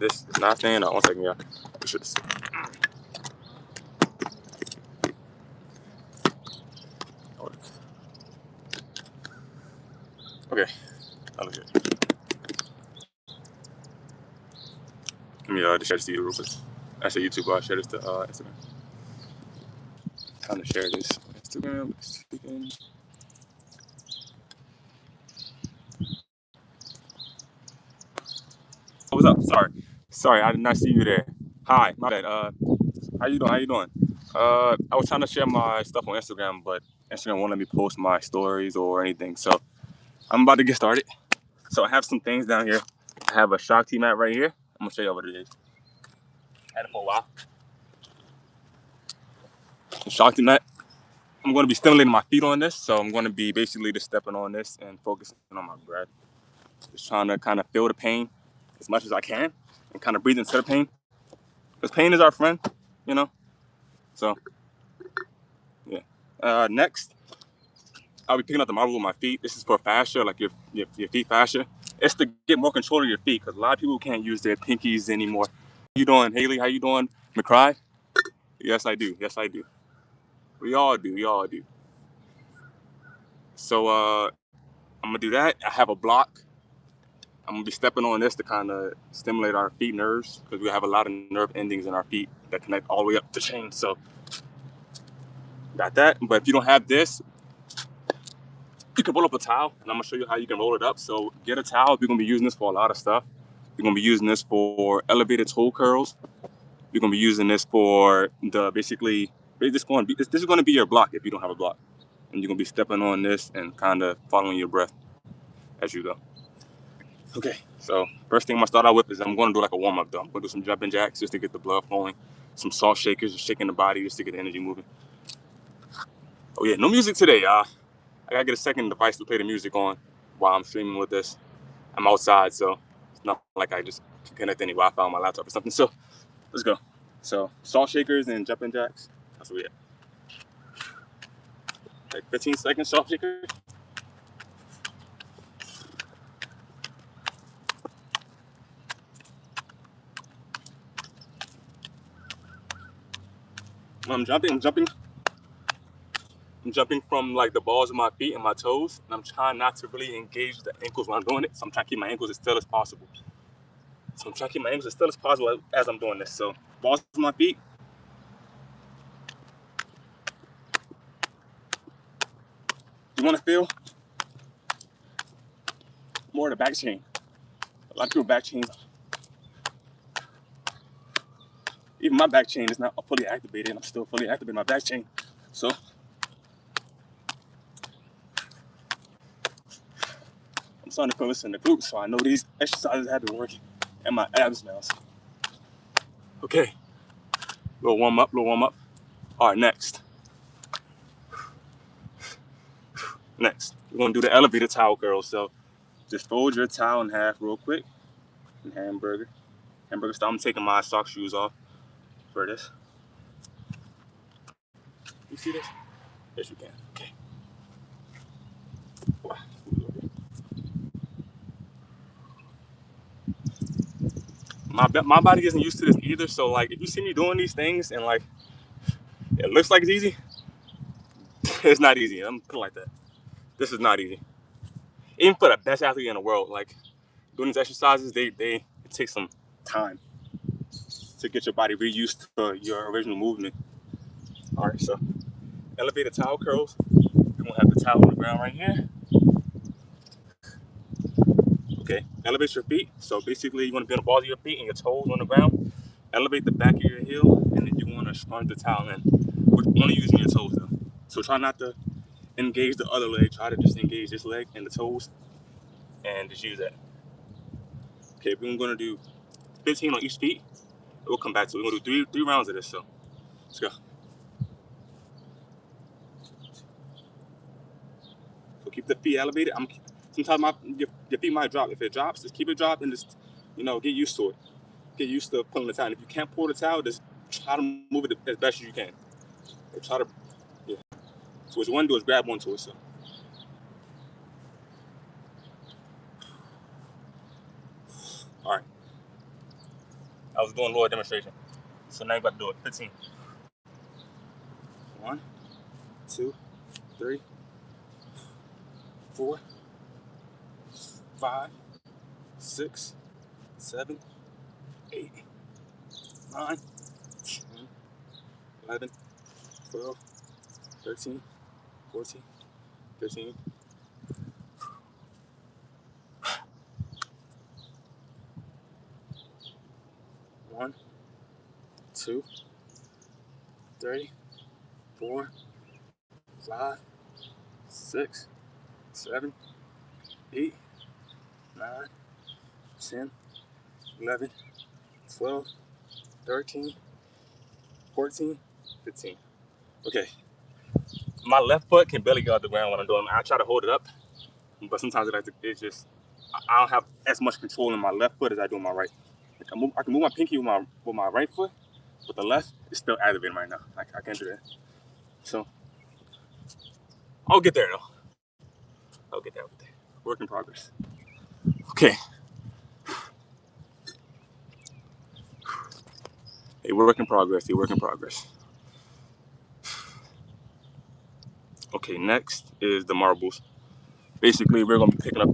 This is not staying up. 1 second, y'all. We should. Okay. That looks good. Let me just share this to you real quick. I say YouTube, but I'll share this to Instagram. Time to share this Instagram. Oh, what's up? Sorry, I did not see you there. Hi, my bad. How you doing? I was trying to share my stuff on Instagram, but Instagram won't let me post my stories or anything. So I'm about to get started. So I have some things down here. I have a shock T mat right here. I'm gonna show you what it is. I had it for a while. The shock T mat. I'm gonna be stimulating my feet on this, so I'm gonna be basically just stepping on this and focusing on my breath. Just trying to kind of feel the pain as much as I can and kind of breathe into the pain. Because pain is our friend, you know? So, yeah. Next, I'll be picking up the marble with my feet. This is for fascia, like your feet fascia. It's to get more control of your feet because a lot of people can't use their pinkies anymore. How you doing, Haley? How you doing, McCry? Yes, I do. Yes, I do. We all do. We all do. So I'm gonna do that. I have a block. I'm gonna be stepping on this to kind of stimulate our feet nerves because we have a lot of nerve endings in our feet that connect all the way up the chain. So got that. But if you don't have this, you can roll up a towel, and I'm gonna show you how you can roll it up. So get a towel. You're gonna be using this for a lot of stuff. You're gonna be using this for elevated toe curls. You're gonna be using this for basically this is gonna be your block if you don't have a block, and you're gonna be stepping on this and kind of following your breath as you go. Okay, so first thing I'm gonna start out with is I'm gonna do like a warm up though. I'm gonna do some jumping jacks just to get the blood flowing, some salt shakers, just shaking the body just to get the energy moving. Oh yeah, no music today, y'all. I gotta get a second device to play the music on while I'm streaming with this. I'm outside, so it's not like I just connect any Wi-Fi on my laptop or something. So let's go. So salt shakers and jumping jacks. That's what we at. Like 15 seconds salt shaker. When I'm jumping from like the balls of my feet and my toes, and I'm trying not to really engage the ankles when I'm doing it. So I'm trying to keep my ankles as still as possible. As I'm doing this. So balls of my feet. You want to feel more of the back chain. A lot of people back chains. Even my back chain is not fully activated. I'm still fully activating my back chain. So I'm starting to put this in the group, so I know these exercises have been working, and my abs now. So. Okay, little warm up. All right, next, we're gonna do the elevator towel curl. So just fold your towel in half real quick, and hamburger style. I'm taking my sock shoes off for this. You see this? Yes, you can. Okay. My body isn't used to this either. So like, if you see me doing these things and like it looks like it's easy, it's not easy. I'm putting it like that. This is not easy. Even for the best athlete in the world, like doing these exercises, it takes some time to get your body reused to your original movement. All right, so elevated towel curls. We're gonna have the towel on the ground right here. Okay, elevate your feet. So basically, you want to be on the balls of your feet and your toes on the ground. Elevate the back of your heel, and then you want to scrunch the towel in. We're only using your toes though. So try not to engage the other leg. Try to just engage this leg and the toes, and just use that. Okay, we're gonna do 15 on each feet. We'll come back to it. We're gonna do three rounds of this. So let's go. So keep the feet elevated. Sometimes your feet might drop. If it drops, just keep it dropped and just get used to it. Get used to pulling the towel. And if you can't pull the towel, just try to move it as best as you can. Or try to yeah. So what you want to do is grab onto it. So all right. I was doing lower demonstration. So now you about to do it. 15. 1, 2, 3, 4, 5, 6, 7, 8, 9, 10, 11, 12, 13, 14, 15. 1, 2, 3, 4, 5, 6, 7, 8, 9, 10, 11, 12, 13, 14, 15. Okay. My left foot can barely get off the ground when I'm doing it. I try to hold it up, but sometimes it's just, I don't have as much control in my left foot as I do in my right. Like I can move my pinky with my right foot, but the left is still activating right now. I can't do that. So I'll get there though. I'll get there. Work in progress. Okay. A work in progress. A work in progress. Okay, next is the marbles. Basically, we're gonna be picking up.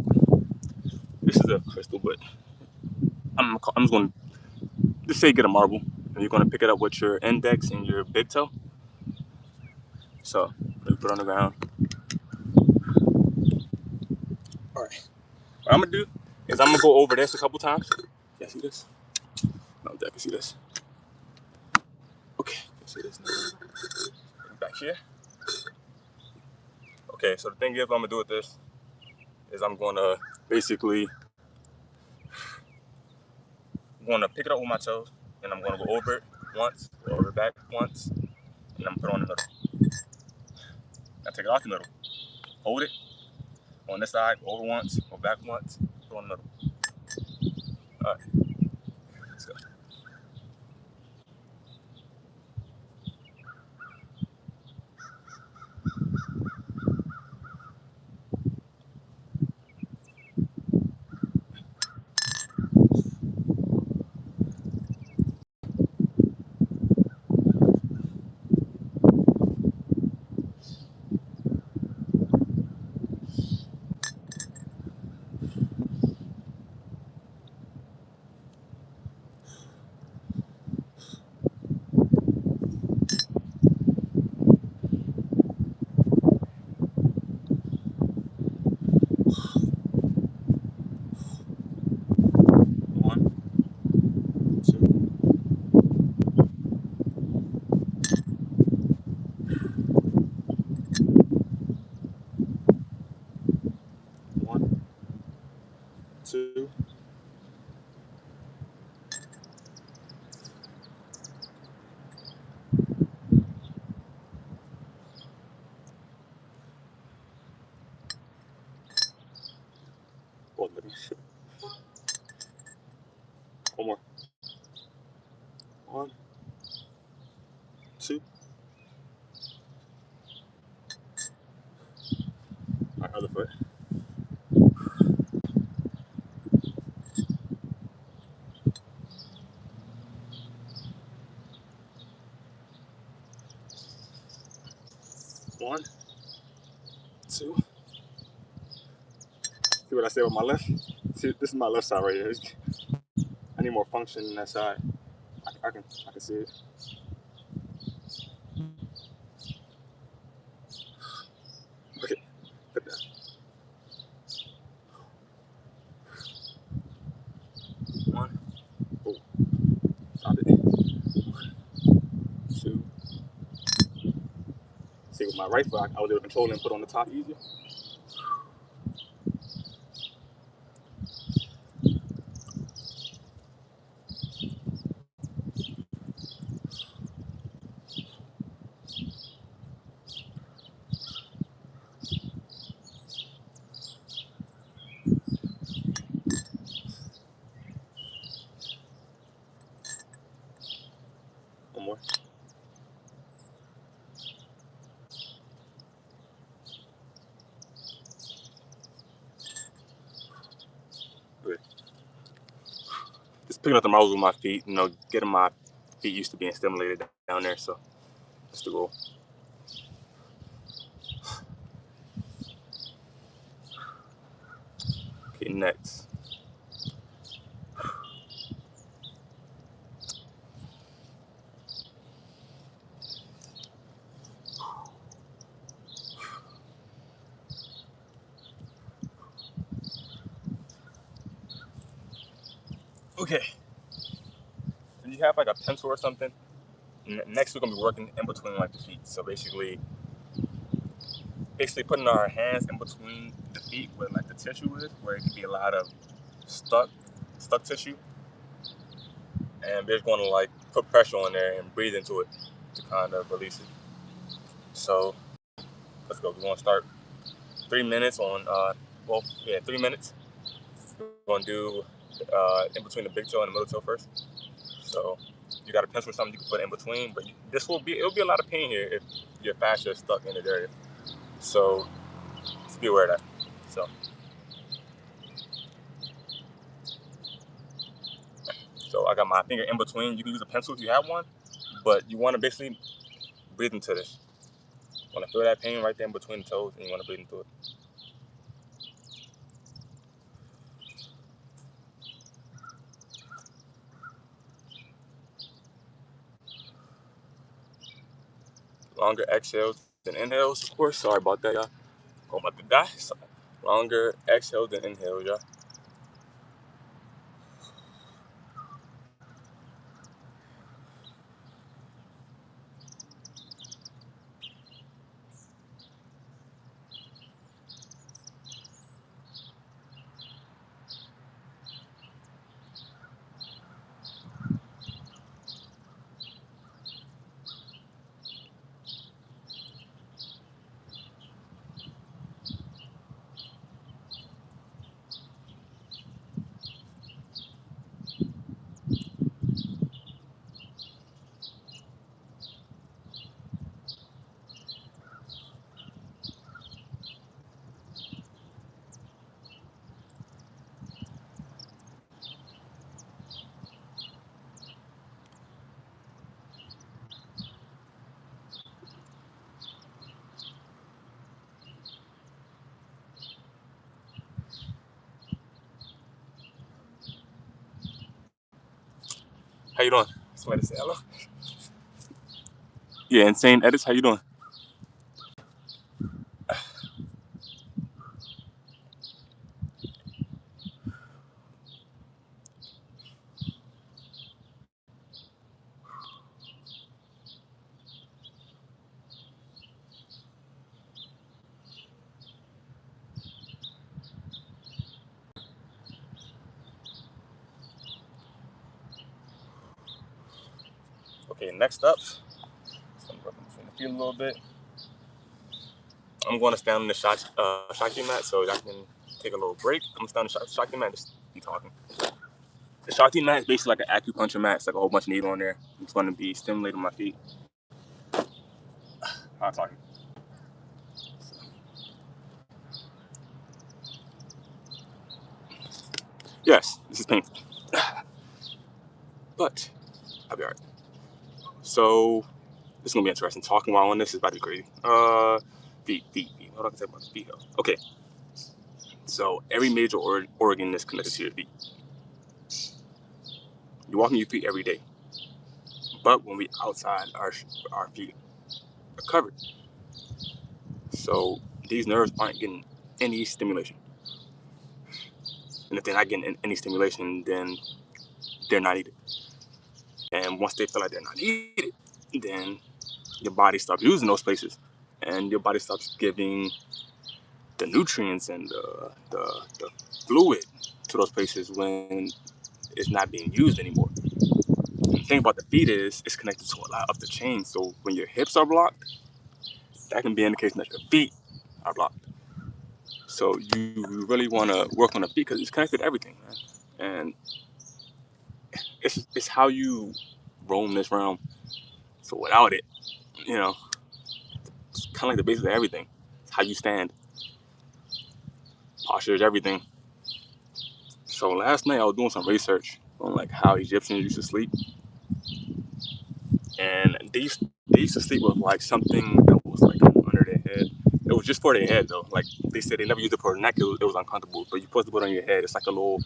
This is a crystal, but I'm just gonna just say get a marble, and you're gonna pick it up with your index and your big toe. So let me put it on the ground. All right. What I'm gonna do is I'm gonna go over this a couple times. Yeah, see this? No, I can see this. Okay, see this now? Back here. Okay, so the thing is, what I'm gonna do with this is I'm gonna basically pick it up with my toes, and I'm gonna go over it once, go over it back once, and I'm gonna put it on the middle. Now take it off the middle. Hold it on this side, go over once, go back once, put it on the middle. All right, let's go. One, two, one, two. Oh, let me. One more. One, two. All right, other foot. One, two. See what I said with my left? See, this is my left side right here. I need more function in that side. I can see it. Okay, put that. One. Oh, stop it. One, two. See, with my right foot, I was able to control it and put on the top easier. One more. Good. picking up the muscles with my feet, getting my feet used to being stimulated down there. So that's the goal. Okay, next. Okay. And you have like a pencil or something. Next, we're gonna be working in between like the feet. So basically putting our hands in between the feet where like the tissue is, where it can be a lot of stuck tissue, and we're just going to like put pressure on there and breathe into it to kind of release it. So let's go. We're gonna start 3 minutes on 3 minutes. We're gonna do in between the big toe and the middle toe first. So you got a pencil or something you can put in between, but it'll be a lot of pain here if your fascia is stuck in this area. So just be aware of that. So I got my finger in between. You can use a pencil if you have one, but you want to basically breathe into this. You want to feel that pain right there in between the toes, and you want to breathe into it. Longer exhales than inhales, of course. Sorry about that, y'all. I'm about to die. Sorry. Longer exhales than inhales, y'all. How you doing? Somebody say hello. Yeah, Insane Edits. How you doing? Okay, next up, so I'm working between the feet a little bit. I'm going to stand on the Shakti mat so y'all can take a little break. I'm going to stand on the Shakti mat, just be talking. The Shakti mat is basically like an acupuncture mat. It's like a whole bunch of needle on there. It's going to be stimulating my feet. I'm talking. Yes, this is painful. But I'll be alright. So this is gonna be interesting. Talking while on this is about to be crazy. Feet. What do I say about the feet? Okay. So every major organ is connected to your feet. You walk on your feet every day, but when we outside, our feet are covered. So these nerves aren't getting any stimulation, and if they're not getting any stimulation, then they're not needed. And once they feel like they're not needed, then your body stops using those places, and your body stops giving the nutrients and the fluid to those places when it's not being used anymore. And the thing about the feet is it's connected to a lot of the chain. So when your hips are blocked, that can be an indication that your feet are blocked. So you really want to work on the feet because it's connected to everything, man. And it's how you roam this realm. So without it, it's kind of like the basis of everything. It's how you stand. Posture is everything. So last night I was doing some research on like how Egyptians used to sleep, and they used to sleep with like something that was like under their head. It was just for their head though. Like they said, they never used it for their neck. It was uncomfortable, but you supposed to put it on your head. It's like a little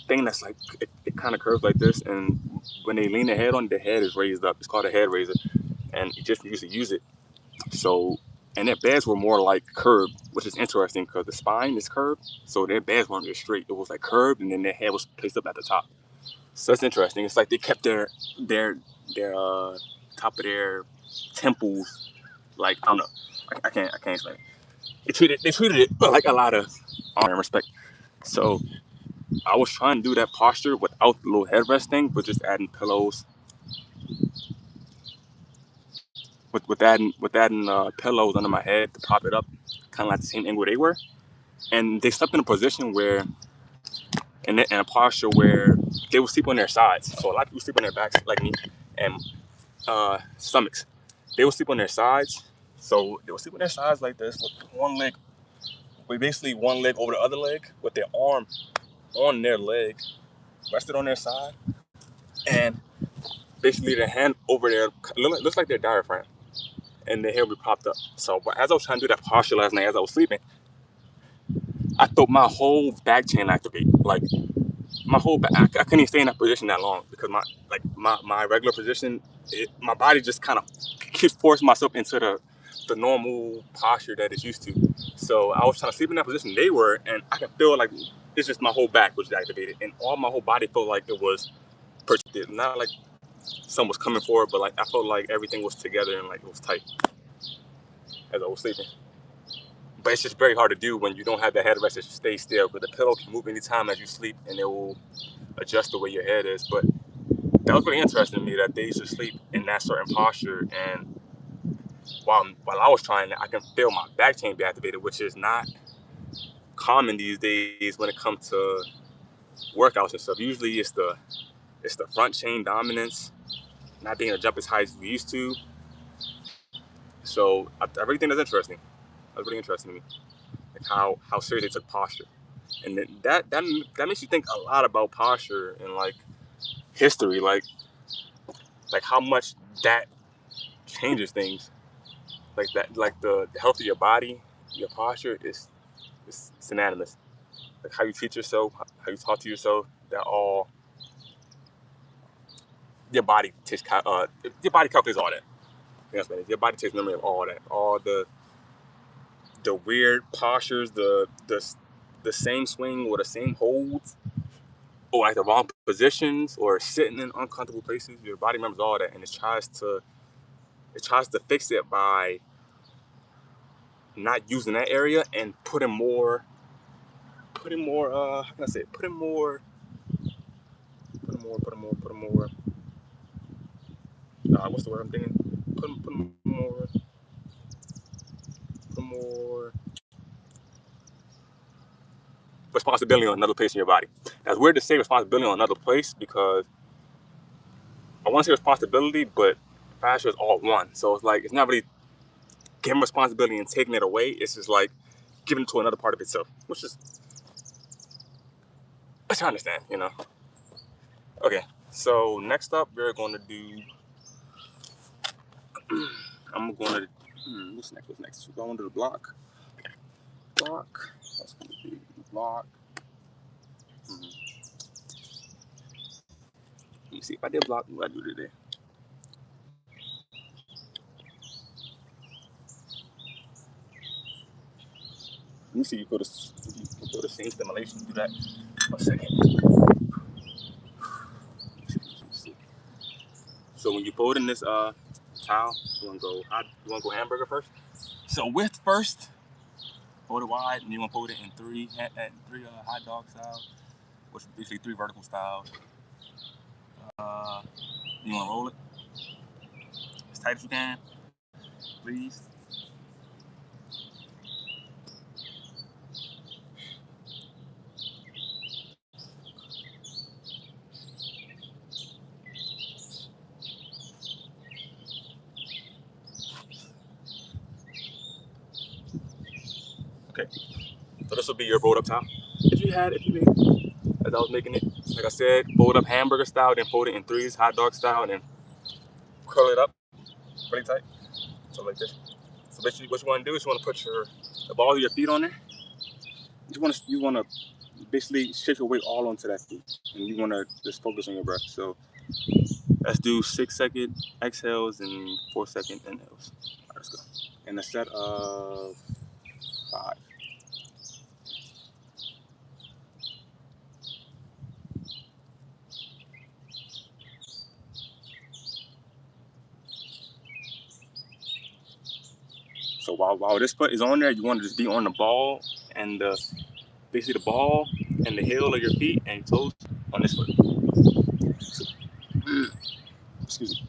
thing that's like it kind of curves like this, and when they lean their head on, their head is raised up. It's called a head raiser, and Egyptians used to use it. So, and their beds were more like curved, which is interesting because the spine is curved, so their beds weren't just straight. It was like curved, and then their head was placed up at the top. So that's interesting. It's like they kept their their top of their temples, like I don't know, I can't explain it. They treated it like a lot of honor and respect. So I was trying to do that posture without the little headrest thing, but just adding pillows, with adding pillows under my head to prop it up, kind of like the same angle they were. And they slept in a position where, in a posture where they would sleep on their sides. So a lot of people sleep on their backs, like me, and stomachs. They would sleep on their sides. So they would sleep on their sides like this, with basically one leg over the other leg, with their arm on their leg, rested on their side, and basically their hand over their, looks like their diaphragm, and their head would be propped up. So, but as I was trying to do that posture last night, as I was sleeping, I felt my whole back chain activate. Like my whole back, I couldn't even stay in that position that long because my regular position, my body just kind of keeps forcing myself into the normal posture that it's used to. So I was trying to sleep in that position they were, and I could feel like it's just my whole back was activated, and all my whole body felt like it was protected. Not like something was coming forward, but like I felt like everything was together and like it was tight as I was sleeping. But it's just very hard to do when you don't have the headrest that you stay still. But the pillow can move anytime as you sleep, and it will adjust the way your head is. But that was really interesting to me that they used to sleep in that certain posture. And while I was trying it, I can feel my back chain be activated, which is not common these days when it comes to workouts and stuff. Usually it's the front chain dominance, not being able to jump as high as we used to. So I really think that's interesting. That's really interesting to me, like how serious they took posture, and then that makes you think a lot about posture and like history, like how much that changes things, like that, like the health of your body, your posture is synonymous. Like how you treat yourself, how you talk to yourself, that all your body takes your body calculates all that. You know what I'm saying? Your body takes memory of all that, all the weird postures, the same swing or the same holds, or like the wrong positions, or sitting in uncomfortable places. Your body remembers all that, and it tries to fix it by not using that area and putting more how can I say it? Putting more what's the word I'm thinking? Putting more responsibility on another place in your body. That's weird to say responsibility on another place because I want to say responsibility, but fascia is all one. So it's like it's not really giving responsibility and taking it away. It's just like giving it to another part of itself, which I understand, you know. Okay, so next up we're going to do. I'm going to. What's next? We're going to the block. That's going to be the block. Hmm. Let me see if I did block. What I do today? Let me see. You go to same stimulation. Do that. 1 second. So when you put it in this towel, you want to go hamburger first. So width first, fold it wide, and you want to put it in three hot dog styles, which is basically three vertical styles. Uh, you want to roll it as tight as you can, please. Okay. So this will be your rolled up towel. If you made it, as I was making it, Like I said, fold up hamburger style, then fold it in threes, hot dog style, and then curl it up really tight. So like this. So basically what you want to do is you want to put the balls of your feet on there. You want to basically shift your weight all onto that feet. And you want to just focus on your breath. So let's do 6-second exhales and 4-second inhales. All right, let's go. And a set of 5. So while this foot is on there, you want to just be on the ball and basically the ball and the heel of your feet and your toes on this foot. So, excuse me.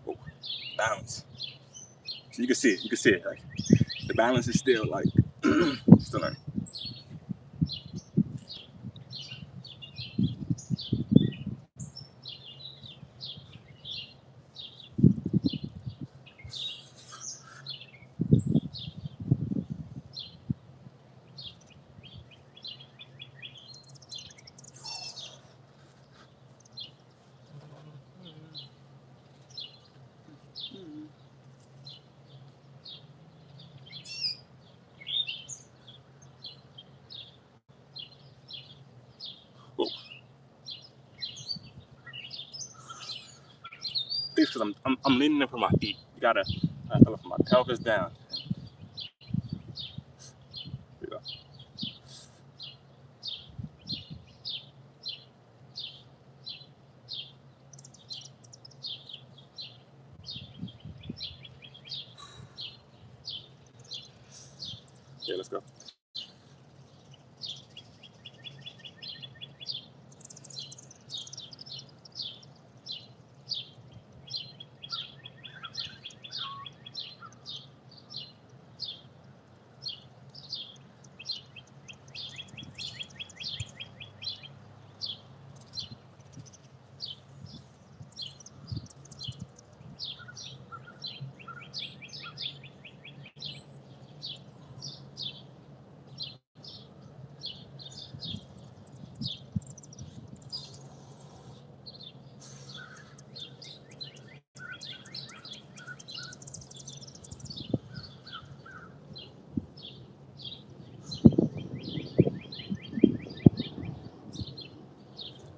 Oh, balance. So you can see it. Like the balance is still like still learning. Whoa. This because I'm leaning in from my feet. You gotta feel it from my pelvis down. Here we go. Yeah, let's go.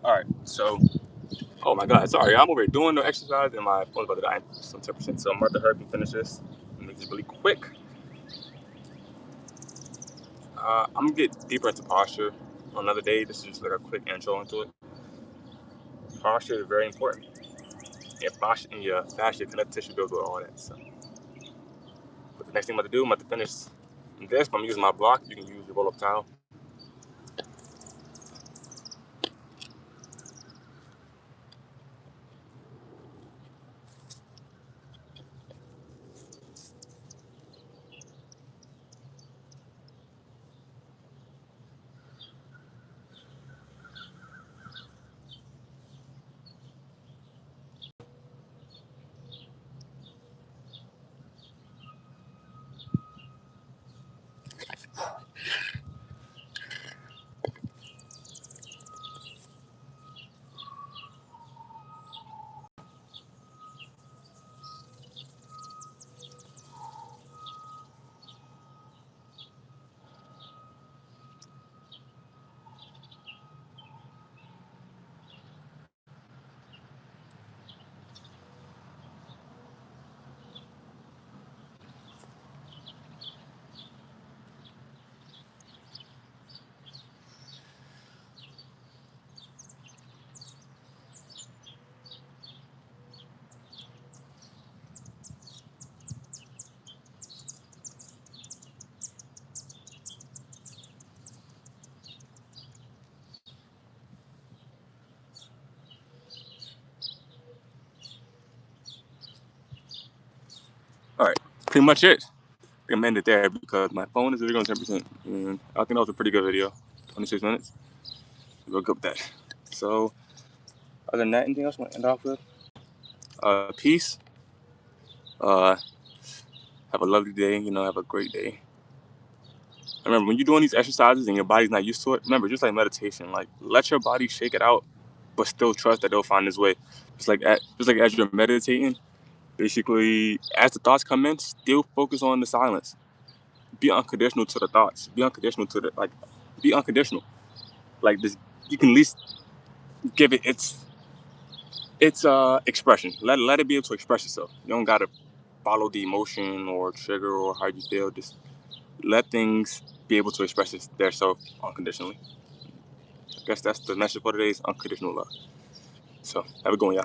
All right, so, oh my God, sorry, I'm over here doing the exercise and my phone's about to die some 10%. So I'm about to hurry up and finish this. Make this really quick. I'm gonna get deeper into posture on another day. This is just like a quick intro into it. Posture is very important. Your posture and your fascia connective tissue builds with all that. So, but the next thing I'm about to do, I'm about to finish this. But I'm using my block. You can use your roll-up towel. All right, pretty much it. I'm gonna end it there because my phone is literally on 10%. And I think that was a pretty good video. 26 minutes. We'll go with that. So, other than that, anything else you want to end off with? Peace. Have a lovely day. Have a great day. Remember, when you're doing these exercises and your body's not used to it, remember, just like meditation, like let your body shake it out, but still trust that they'll find its way. Just like as you're meditating, basically, as the thoughts come in, still focus on the silence. Be unconditional to the thoughts. Be unconditional to the Be unconditional. Like this, you can at least give it its expression. Let it be able to express itself. You don't gotta follow the emotion or trigger or how you feel. Just let things be able to express themselves unconditionally. I guess that's the message for today is unconditional love. So have a good one, y'all.